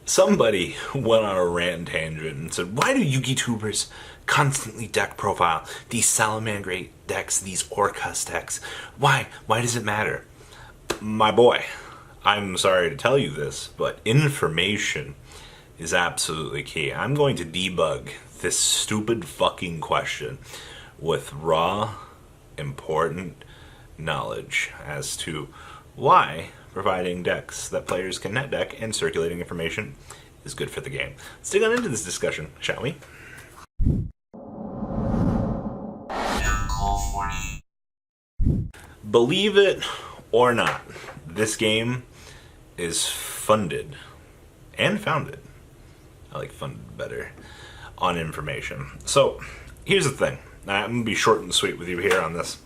Somebody went on a rant tangent and said, why do Yugi tubers constantly deck profile these Salamangreat decks, these Orcust decks? Why? Why does it matter? My boy, I'm sorry to tell you this, but information is absolutely key. I'm going to debug this stupid fucking question with raw, important knowledge as to why providing decks that players can net deck and circulating information is good for the game. Let's dig on into this discussion, shall we? Believe it or not, this game is funded and founded. I like funded better on information. So here's the thing. I'm going to be short and sweet with you here on this.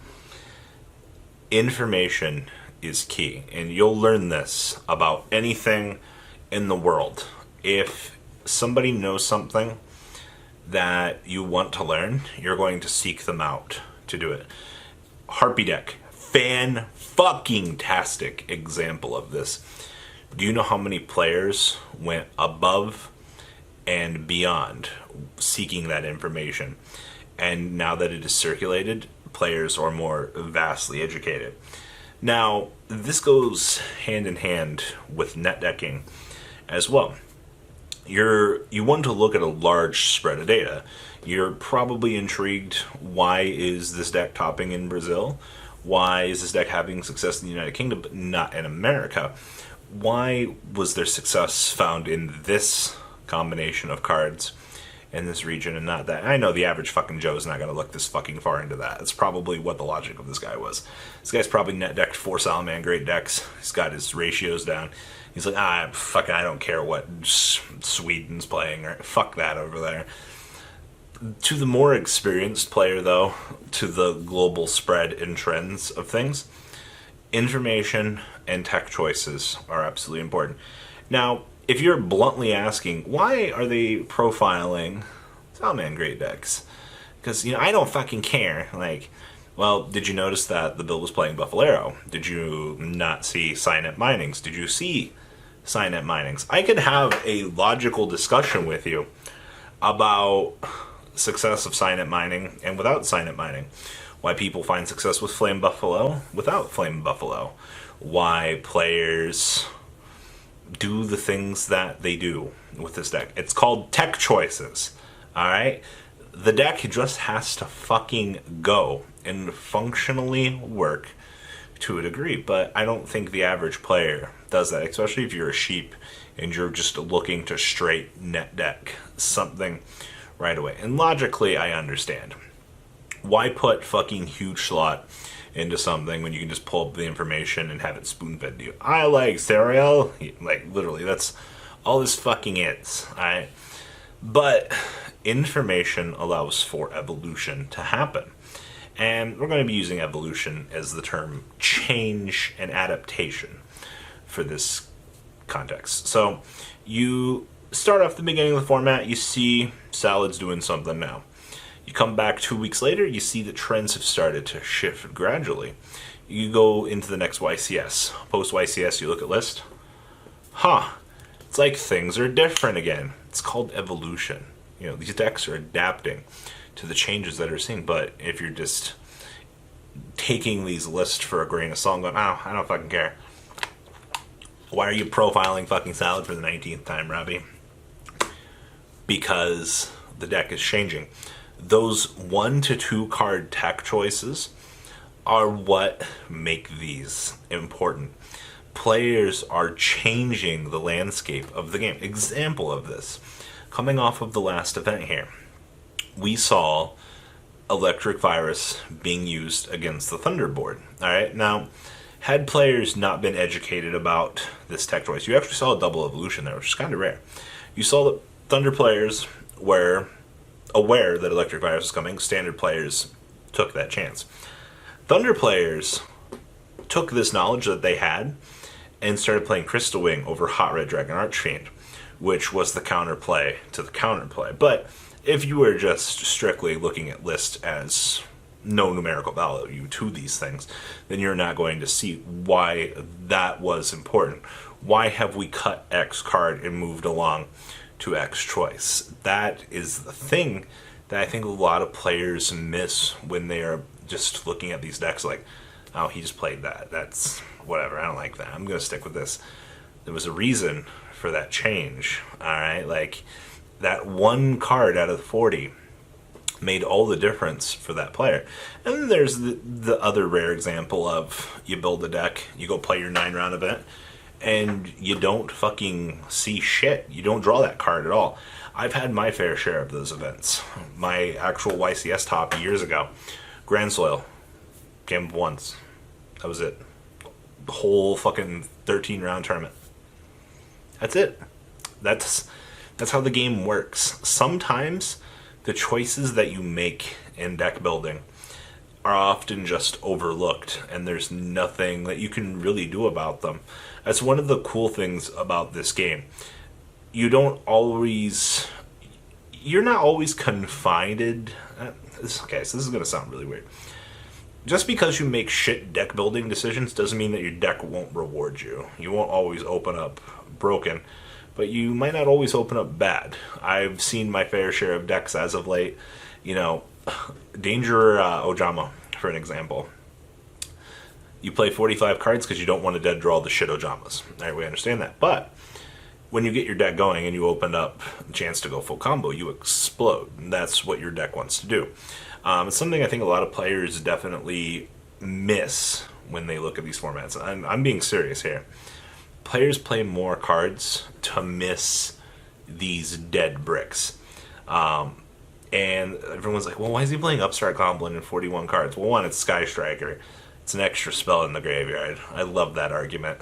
Information is key, and you'll learn this about anything in the world. If somebody knows something that you want to learn, you're going to seek them out to do it. Harpy deck, fan-fucking-tastic example of this. Do you know how many players went above and beyond seeking that information? And now that it is circulated, players are more vastly educated. Now, this goes hand in hand with net decking as well. You want to look at a large spread of data. You're probably intrigued, why is this deck topping in Brazil? Why is this deck having success in the United Kingdom but not in America? Why was their success found in this combination of cards in this region and not that? I know the average fucking Joe is not going to look this fucking far into that. It's probably what the logic of this guy was. This guy's probably net decked 4 Salamangreat decks. He's got his ratios down. He's like, fucking, I don't care what Sweden's playing, or fuck that over there. To the more experienced player, though, to the global spread and trends of things, information and tech choices are absolutely important. Now, if you're bluntly asking, why are they profiling Salamangreat decks? Because, I don't fucking care. Like, well, did you notice that the bill was playing Buffalero? Did you not see Signet Minings? Did you see Signet Minings? I could have a logical discussion with you about success of Signet Mining and without Signet Mining. Why people find success with Flame Buffalo without Flame Buffalo. Why players do the things that they do with this deck. It's called tech choices. Alright? The deck just has to fucking go and functionally work to a degree. But I don't think the average player does that, especially if you're a sheep and you're just looking to straight net deck something right away. And logically, I understand. Why put fucking huge slot into something when you can just pull up the information and have it spoon-fed to you? I like cereal. Like, literally, that's all this fucking is. Alright? But information allows for evolution to happen. And we're going to be using evolution as the term change and adaptation for this context. So, you start off the beginning of the format, you see Salad's doing something now. You come back 2 weeks later, you see the trends have started to shift gradually. You go into the next YCS. Post YCS, you look at list. It's like things are different again. It's called evolution. These decks are adapting to the changes that are seeing. But if you're just taking these lists for a grain of salt, going, I don't fucking care. Why are you profiling fucking Salad for the 19th time, Robbie? Because the deck is changing. Those 1 to 2 card tech choices are what make these important. Players are changing the landscape of the game. Example of this, coming off of the last event here, we saw Electric Virus being used against the Thunderboard. Alright, now, had players not been educated about this tech choice, you actually saw a double evolution there, which is kind of rare. You saw that Thunder players were aware that Electric Virus was coming. Standard players took that chance. Thunder players took this knowledge that they had and started playing Crystal Wing over Hot Red Dragon Archfiend, which was the counterplay to the counterplay. But if you were just strictly looking at lists as no numerical value to these things, then you're not going to see why that was important. Why have we cut X card and moved along to X choice? That is the thing that I think a lot of players miss when they are just looking at these decks like, oh, he just played that. That's whatever. I don't like that. I'm going to stick with this. There was a reason for that change. All right. Like that one card out of the 40 made all the difference for that player. And then there's the other rare example of you build a deck, you go play your 9-round event, and you don't fucking see shit. You don't draw that card at all. I've had my fair share of those events. My actual YCS top years ago, Grand Soil, game once. That was it. The whole fucking 13-round tournament. That's it. That's how the game works. Sometimes the choices that you make in deck building are often just overlooked, and there's nothing that you can really do about them. That's one of the cool things about this game. You're not always confined. Okay, so this is going to sound really weird. Just because you make shit deck building decisions doesn't mean that your deck won't reward you. You won't always open up broken, but you might not always open up bad. I've seen my fair share of decks as of late. You know, Danger Ojama, for an example. You play 45 cards because you don't want to dead draw the shit Ojamas. All right, we understand that. But when you get your deck going and you open up a chance to go full combo, you explode. And that's what your deck wants to do. It's something I think a lot of players definitely miss when they look at these formats. I'm being serious here. Players play more cards to miss these dead bricks. And everyone's like, well, why is he playing Upstart Goblin in 41 cards? Well, one, it's Sky Striker. It's an extra spell in the graveyard. I love that argument.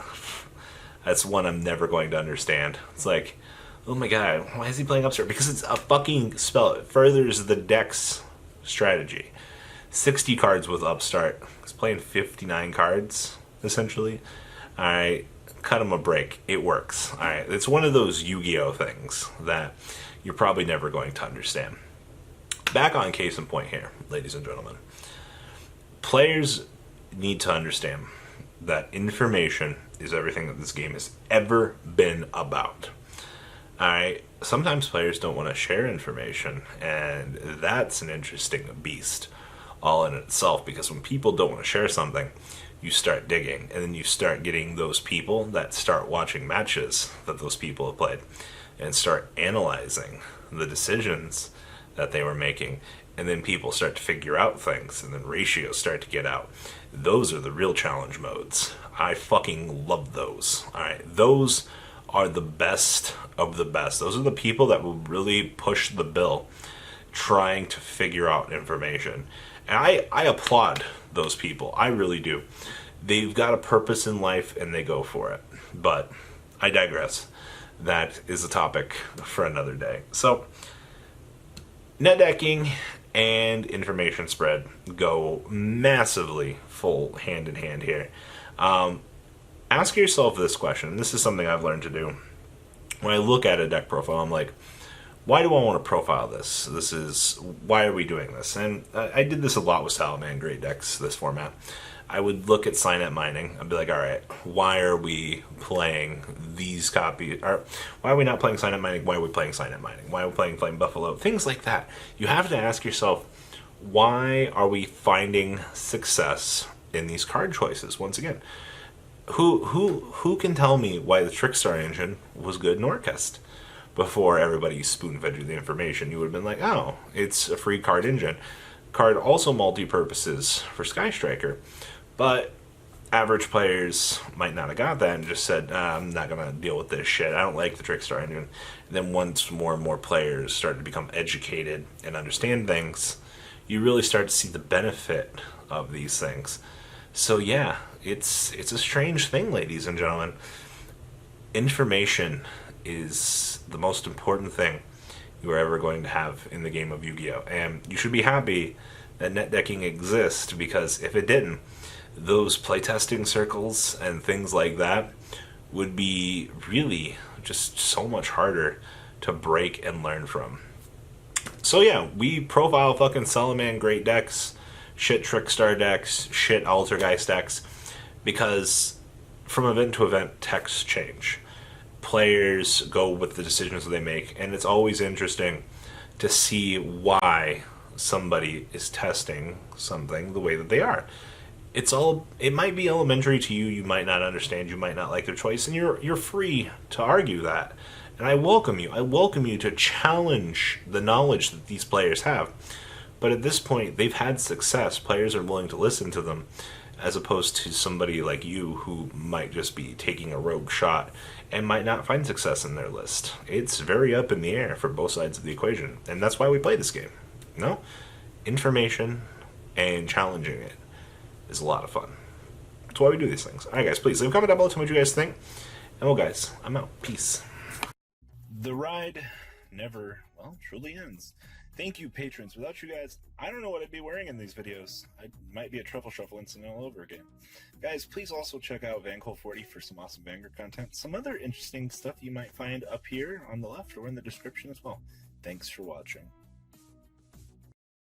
That's one I'm never going to understand. It's like, oh my god, why is he playing Upstart? Because it's a fucking spell. It furthers the deck's strategy. 60 cards with Upstart. He's playing 59 cards, essentially. Alright, cut him a break. It works. Alright, it's one of those Yu-Gi-Oh things that you're probably never going to understand. Back on case in point here, ladies and gentlemen. Players need to understand that information is everything that this game has ever been about. Alright, sometimes players don't want to share information, and that's an interesting beast all in itself, because when people don't want to share something, you start digging, and then you start getting those people that start watching matches that those people have played, and start analyzing the decisions that they were making, and then people start to figure out things, and then ratios start to get out. Those are the real challenge modes. I fucking love those. Alright, those are the best of the best. Those are the people that will really push the bill trying to figure out information. And I applaud those people. I really do. They've got a purpose in life and they go for it. But I digress. That is a topic for another day. So, netdecking and information spread go massively full hand in hand here. Ask yourself this question. This is something I've learned to do. When I look at a deck profile, I'm like, why do I want to profile this? Why are we doing this? And I did this a lot with Salaman Great Decks, this format. I would look at Signet Mining. I'd be like, all right, why are we playing these copies? Or why are we not playing Signet Mining? Why are we playing Signet Mining? Why are we playing Flame Buffalo? Things like that. You have to ask yourself, why are we finding success in these card choices? Once again, who can tell me why the Trickstar engine was good in Orchest? Before everybody spoon-fed you the information, you would have been like, oh, it's a free card engine. Card also multi-purposes for Sky Striker. But average players might not have got that and just said, I'm not going to deal with this shit. I don't like the Trickstar engine. And then once more and more players start to become educated and understand things, you really start to see the benefit of these things. So yeah, it's a strange thing, ladies and gentlemen. Information is the most important thing you are ever going to have in the game of Yu-Gi-Oh! And you should be happy that netdecking exists, because if it didn't, those playtesting circles and things like that would be really just so much harder to break and learn from. So yeah, we profile fucking Salaman Great Decks, shit Trickstar decks, shit Altergeist decks, because from event to event, texts change. Players go with the decisions that they make, and it's always interesting to see why somebody is testing something the way that they are. It might be elementary to you, you might not understand, you might not like their choice, and you're free to argue that. And I welcome you. I welcome you to challenge the knowledge that these players have. But at this point, they've had success. Players are willing to listen to them, as opposed to somebody like you who might just be taking a rogue shot and might not find success in their list. It's very up in the air for both sides of the equation, and that's why we play this game. No, information and challenging it is a lot of fun. That's why we do these things. All right, guys, please leave a comment down below. Tell me what you guys think. And well, guys, I'm out. Peace. The ride never, well, truly ends. Thank you, patrons. Without you guys, I don't know what I'd be wearing in these videos. I might be a truffle shuffle incident all over again. Guys, please also check out VanCole40 for some awesome Vanguard content. Some other interesting stuff you might find up here on the left or in the description as well. Thanks for watching.